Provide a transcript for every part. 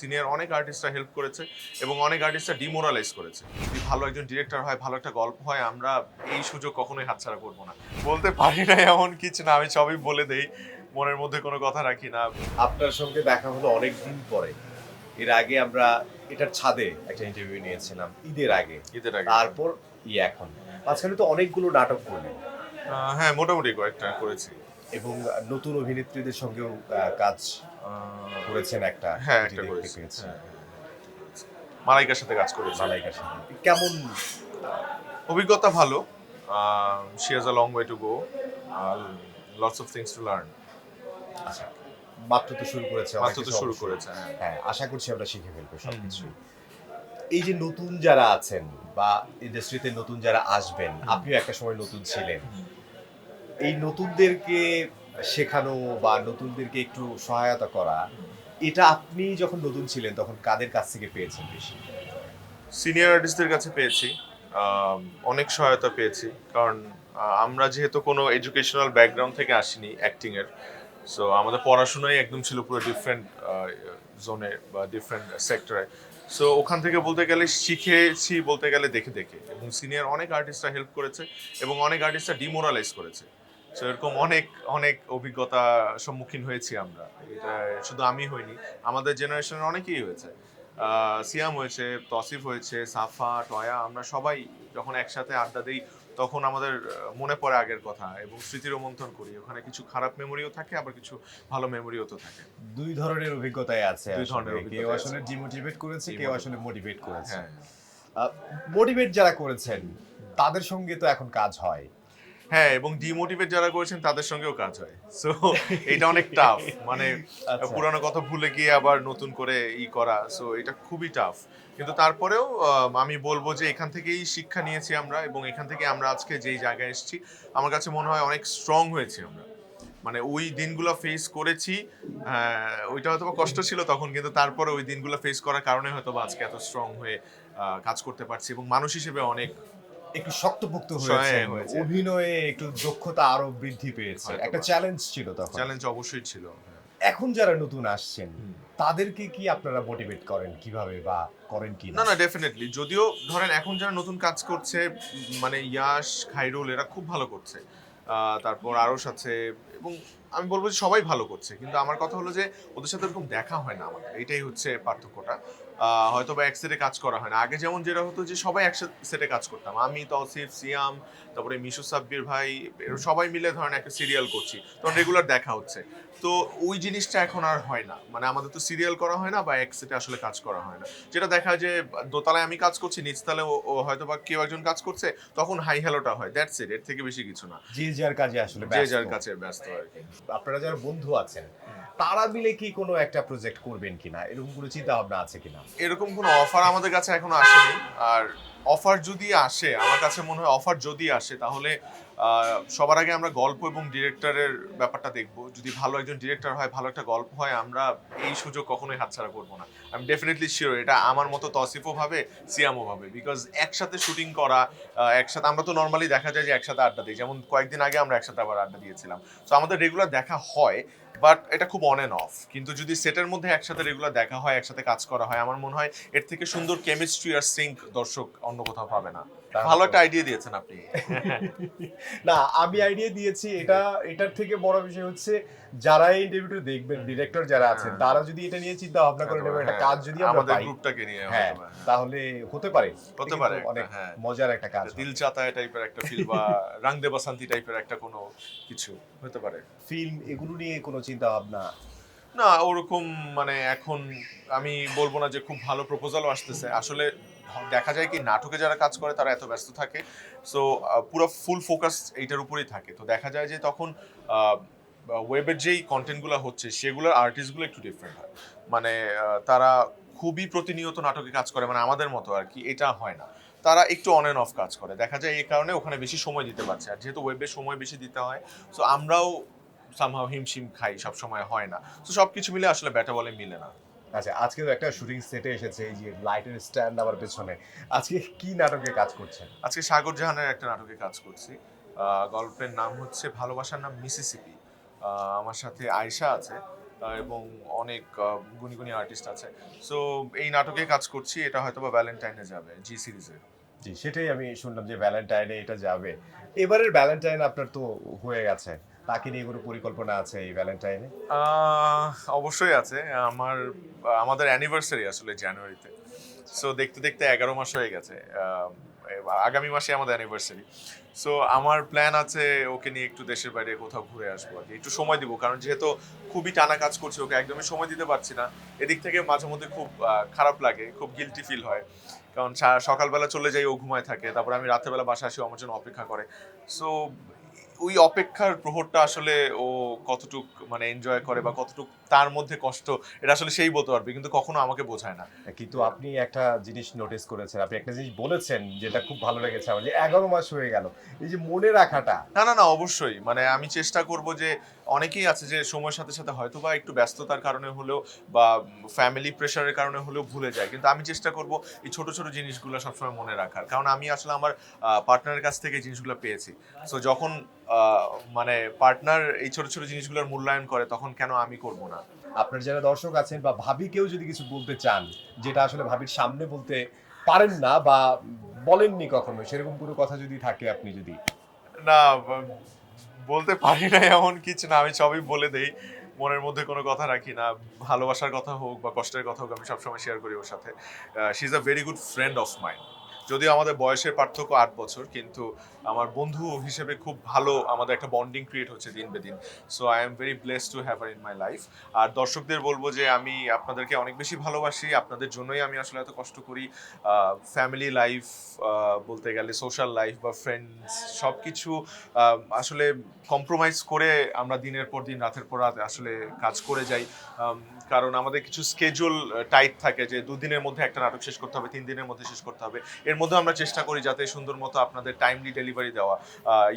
Senior অনেক আর্টিস্টরা help করেছে এবং অনেক আর্টিস্টরা ডিমোরালাইজ করেছে। যদি ভালো একজন ডিরেক্টর হয়, ভালো একটা গল্প হয়, আমরা এই সুযোগ কখনোই হাতছাড়া করব না। বলতে পারি না এমন কিছু না, আমি সবই বলে দেই। মনের মধ্যে কোনো কথা রাখি না। আপনার সঙ্গে দেখা হলো অনেকদিন পরে। এর আগে আমরা এটার ছাদে একটা ইন্টারভিউ নিয়েছিলাম ঈদের আগে। ঈদের আগে। তারপর এখন। মাঝখানে তো অনেকগুলো নাটক করলেন হ্যাঁ, মোটামুটি কয়েকটা করেছি। এবং নতুন অভিনেত্রীদের সঙ্গেও কাজ করেছেন একটা। হ্যাঁ, যেটি একটা দেখতে করেছি। পেয়েছি। হ্যাঁ, মালাইকার সাথে কাজ করেছি। মালাইকার সাথে। কেমন অভিজ্ঞতা ভালো। She has a long way to go. Lots of things to learn. আচ্ছা মাত্র তো শুরু করেছে অনেক মাত্র তো কিছু শুরু অবশ্যই। করেছে। হ্যাঁ। হ্যাঁ, আশা করছি আমরা শিখে ফেলবো সবকিছুই। এই যে নতুন যারা আছেন বা ইন্ডাস্ট্রিতে নতুন যারা আসবেন, আপনিও একটা সময় নতুন ছিলেন। এই নতুনদেরকে শেখানো বা নতুনদেরকে একটু সহায়তা করা, এটা আপনি যখন নতুন ছিলেন তখন কাদের কাছ থেকে পেয়েছেন বেশি? সিনিয়র আর্টিস্টদের কাছে পেয়েছি। আম অনেক সহায়তা পেয়েছি। কারণ আমরা যেহেতু কোনো এডুকেশনাল ব্যাকগ্রাউন্ড থেকে আসিনি অ্যাক্টিং এর। সো আমাদের পড়াশোনাই একদম ছিল পুরো ডিফারেন্ট জোনে বা ডিফারেন্ট সেক্টরে। সো ওখান থেকে বলতে গেলে শিখেছি বলতে গেলে দেখে দেখে। এবং সিনিয়র অনেক আর্টিস্টরা হেল্প করেছে এবং অনেক আর্টিস্টরা ডিমোরালাইজ করেছে। সো এরকম অনেক অনেক অভিজ্ঞতা সম্মুখীন হয়েছি আমরা। এটা শুধু আমি হইনি, আমাদের জেনারেশনের অনেকেই হয়েছে। সিয়াম হয়েছে, তসিফ হয়েছে, সাফা, টয়া, আমরা সবাই যখন একসাথে আড্ডা দিই তখন আমাদের মনে পড়ে আগের কথা এবং স্মৃতি রোমন্থন করি। ওখানে কিছু খারাপ মেমোরিও থাকে, আবার কিছু ভালো মেমোরিও তো থাকে। ২ ধরনের অভিজ্ঞতাই আছে দুই আসলে। ধরনের কেউ অভিজ্ঞতা আসলে আছে। ডিমোটিভেট করেছে, কেউ আসলে মোটিভেট করেছে। হ্যাঁ। আ মোটিভেট যারা করেছেন তাদের সঙ্গে তো এখন কাজ হয়। হ্যাঁ, এবং ডিমোটিভেট যারা করেছেন তাদের সঙ্গেও কাজ হয়। সো এটা অনেক টাফ। মানে আচ্ছা। পুরানো কথা ভুলে গিয়ে আবার নতুন করে করা। সো এটা খুবই টাফ। কিন্তু তারপরেও আমি বলব যে এখান থেকেই শিক্ষা নিয়েছি আমরা এবং এখান থেকে আমরা আজকে যেই জায়গায় এসেছি, আমার কাছে মনে হয় অনেক স্ট্রং হয়েছি আমরা। মানে ওই দিনগুলো ফেস করেছি। ওইটা হয়তোবা কষ্ট ছিল তখন, কিন্তু তারপরে ওই দিনগুলো ফেস করার কারণে হয়তোবা আজকে এত স্ট্রং হয়ে কাজ করতে পারছি এবং মানুষ হিসেবে অনেক একটু শক্তপোক্ত সহায় হয়েছেন। হয়েছে। অভিনয়ে একটু দক্ষতা আরো বৃদ্ধি পেয়েছে। হয়তোবা। একটা চ্যালেঞ্জ ছিল তখন। চ্যালেঞ্জ অবশ্যই ছিল। এখন যারা নতুন আসছেন, তাদেরকে কি আপনারা মোটিভেট করেন কিভাবে বা করেন কিনা? না, না, ডেফিনিটলি। যদিও ধরেন এখন যারা নতুন কাজ করছে, মানে ইয়াশ, খাইরুল এরা খুব ভালো করছে। তারপর আরশ আছে এবং আমি বলব যে সবাই ভালো করছে। কিন্তু আমার কথা হলো যে ওদের সাথে ওরকম দেখা হয় না আমাদের। এটাই হচ্ছে পার্থক্যটা। হয়তোবা এক সেটে কাজ করা হয় না। আগে যেমন যেটা হতো যে সবাই সেটে কাজ করতাম। আমি, তৌসিফ, সিয়াম, তারপরে মিশু সাব্বির ভাই, এরা সবাই মিলে ধরেন একটা সিরিয়াল করছি। তখন রেগুলার দেখা হচ্ছে। তো ওই জিনিসটা এখন আর হয় না। মানে আমাদের তো সিরিয়াল করা হয় না বা এক সেটে আসলে কাজ করা হয় না। যেটা দেখা যায় যে দোতলায় আমি কাজ করছি, নিচতলায় ও হয়তোবা কেউ একজন কাজ করছে, তখন হাই হ্যালোটা হয়। That's it. এর থেকে বেশি কিছু না। যে যার কাজে আসলে যে ব্যস্ত। যার কাছে ব্যস্ত আরকি। আপনারা যারা বন্ধু আছেন, তারা মিলে কি কোনো একটা প্রজেক্ট করবেন কিনা? এরকম কোনো চিন্তা ভাবনা আছে কিনা? এরকম কোনো অফার আমাদের কাছে এখনো আসেনি। আর অফার যদি আসে, আমার কাছে মনে হয় অফার যদি আসে তাহলে সবার আগে আমরা গল্প এবং ডিরেক্টরের ব্যাপারটা দেখব। যদি ভালো একজন ডিরেক্টর হয়, ভালো একটা গল্প হয়, আমরা এই সুযোগ কখনোই হাতছাড়া করব না। আমি ডেফিনিটলি সিউর এটা আমার মতো তসিফও ভাবে, সিয়ামও ভাবে। বিকজ একসাথে শুটিং করা, একসাথে আমরা তো নরমালি দেখা যায় যে একসাথে আড্ডা দিই। যেমন কয়েকদিন আগে আমরা একসাথে আবার আড্ডা দিয়েছিলাম। সো আমাদের রেগুলার দেখা হয়। বাট এটা খুব অন অ্যান্ড অফ। কিন্তু যদি সেটের মধ্যে একসাথে রেগুলার দেখা হয়, একসাথে কাজ করা হয়, আমার মনে হয় এর থেকে সুন্দর কেমিস্ট্রি আর সিঙ্ক দর্শক অন্য কোথাও পাবে না। ভালো একটা আইডিয়া দিয়েছেন আপনি। না, আমি আইডিয়া দিয়েছি এটার থেকে বড় বিষয় হচ্ছে যারা এই ইন্টারভিউটা দেখবেন, ডিরেক্টর যারা আছেন, তারা যদি এটা নিয়ে চিন্তা ভাবনা করেন এবং একটা কাজ যদি আমরা আমাদের পাই, গ্রুপটাকে নিয়ে হ্যাঁ, হয়তোবা, তাহলে হতে পারে। হতে এটা পারে কিন্তু একটা, অনেক হ্যাঁ, মজার একটা কাজ একটা হবে। দিল চাতায় টাইপের একটা ফিল বা রং দে বাসন্তী টাইপের একটা কোনো কিছু হতে পারে। ফিল্ম এগুলো নিয়ে কোনো চিন্তা ভাবনা? না, ওরকম মানে এখন আমি বলব না যে খুব ভালো প্রপোজালও আসতেছে। আসলে দেখা যায় কি নাটকে যারা কাজ করে তারা এত ব্যস্ত থাকে। সো পুরো ফুল ফোকাস এইটার উপরেই থাকে। তো দেখা যায় যে তখন আ ওয়েবের যেই কনটেন্ট গুলা হচ্ছে সেগুলোর আর্টিস্ট গুলো একটু ডিফারেন্ট হয়। মানে তারা খুবই প্রতিনিয়ত নাটকে কাজ করে, মানে আমাদের মতো আরকি এটা হয় না। তারা একটু অন অ্যান্ড অফ কাজ করে। দেখা যায় এই কারণে ওখানে বেশি সময় দিতে পারছে। আর যেহেতু ওয়েবে সময় বেশি দিতে হয়, সো আমরাও সামহাউ হিমশিম খাই, সবসময় হয় না। তো সবকিছু মিলে আসলে ব্যাটা বলে মিলে না। আচ্ছা, আজকে তো একটা শুটিং সেটে এসেছে এই যে লাইটের স্ট্যান্ড আমার পেছনে। আজকে কি নাটকে কাজ করছেন? আজকে সাগর জাহানের একটা নাটকে কাজ করছি। গল্পের নাম হচ্ছে ভালোবাসার নাম মিসিসিপি। আমার সাথে আয়েশা আছে। এবং অনেক গুণী গুণী আর্টিস্ট আছে। সো এই নাটকে কাজ করছি, এটা হয়তো বা ভ্যালেন্টাইনে যাবে জি সিরিজে। জি, সেটাই আমি শুনলাম যে ভ্যালেন্টাইনে এটা যাবে। এবারের ভ্যালেন্টাইন আপনার তো হয়ে গেছে। তাকে নিয়ে কোনো পরিকল্পনা আছে এই ভ্যালেন্টাইনে? অবশ্যই আছে। আমাদের অ্যানিভার্সারি আসলে জানুয়ারিতে। সো দেখতে দেখতে 11 মাস হয়ে গেছে। আগামী মাসে আমাদের অ্যানিভার্সারি। সো আমার প্ল্যান আছে ওকে নিয়ে একটু দেশের বাইরে কোথাও ঘুরে আসবো আর কি। একটু সময় দিব, কারণ যেহেতু খুবই টানা কাজ করছি, ওকে একদমই সময় দিতে পারছি না। এদিক থেকে মাঝে মধ্যে খুব খারাপ লাগে, খুব গিল্টি ফিল হয়। কারণ সকালবেলা চলে যাই, ও ঘুমায় থাকে, তারপর আমি রাতের বেলা বাসায় আসি, ও আমার জন্য অপেক্ষা করে। সো ওই অপেক্ষার প্রহরটা আসলে ও কতটুক মানে এনজয় করে বা কতটুক তার মধ্যে কষ্ট, এটা আসলে সেই বলতে পারবে, কিন্তু কখনো আমাকে বোঝায় না। কিন্তু আপনি একটা জিনিস নোটিস করেছেন, আপনি একটা জিনিস বলেছেন যেটা খুব ভালো লেগেছে আমার, যে 11 মাস হয়ে গেল। এই যে মনে রাখাটা, না না না, অবশ্যই মানে আমি চেষ্টা করব যে, অনেকেই আছে যে সময়ের সাথে সাথে হয়তো বা একটু ব্যস্ততার কারণে হলেও বা ফ্যামিলি প্রেশারের কারণে হলেও ভুলে যায়, কিন্তু আমি চেষ্টা করব এই ছোট ছোট জিনিসগুলো সবসময় মনে রাখার, কারণ আমি আসলে আমার পার্টনারের কাছ থেকে এই জিনিসগুলো পেয়েছি। সো যখন আহ, মানে পার্টনার এই ছোট ছোট জিনিসগুলোর মূল্যায়ন করে, তখন কেন আমি করব না। আপনার যারা দর্শক আছেন বা ভাবিকেও যদি কিছু বলতে চান, যেটা আসলে ভাবির সামনে বলতে পারেন না বা বলেননি কখনো, সেরকম কোনো কথা যদি থাকে আপনি যদি। না, বলতে পারি না এমন কিছু না, আমি সবই বলে দেই। মনের মধ্যে কোনো কথা রাখি না। ভালোবাসার কথা হোক বা কষ্টের কথা হোক, আমি সবসময় শেয়ার করি ওর সাথে। She is a very good friend of mind. যদিও আমাদের বয়সের পার্থক্য 8 বছর, কিন্তু আমার বন্ধু হিসেবে খুব ভালো আমাদের একটা বন্ডিং ক্রিয়েট হচ্ছে দিন বে দিন। So I am very blessed to have her in my life. আর দর্শকদের বলবো যে আমি আপনাদেরকে অনেক বেশি ভালোবাসি, আপনাদের জন্যই আমি আসলে এত কষ্ট করি। ফ্যামিলি লাইফ বলতে গেলে, সোশ্যাল লাইফ বা ফ্রেন্ডস, সব কিছু আসলে কম্প্রোমাইজ করে আমরা দিনের পর দিন, রাতের পর রাত আসলে কাজ করে যাই। কারণ আমাদের কিছু স্কেজুল টাইট থাকে, যে 2 দিনের মধ্যে একটা নাটক শেষ করতে হবে, 3 দিনের মধ্যে শেষ করতে হবে। এর মধ্যে আমরা চেষ্টা করি যাতে সুন্দর মতো আপনাদের টাইমলি ডেলিভারি দেওয়া,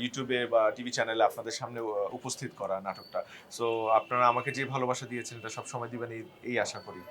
ইউটিউবে বা টিভি চ্যানেলে আপনাদের সামনে উপস্থিত করা নাটকটা। সো আপনারা আমাকে যে ভালোবাসা দিয়েছেন, এটা সবসময় দিবেন, এই এই আশা করি।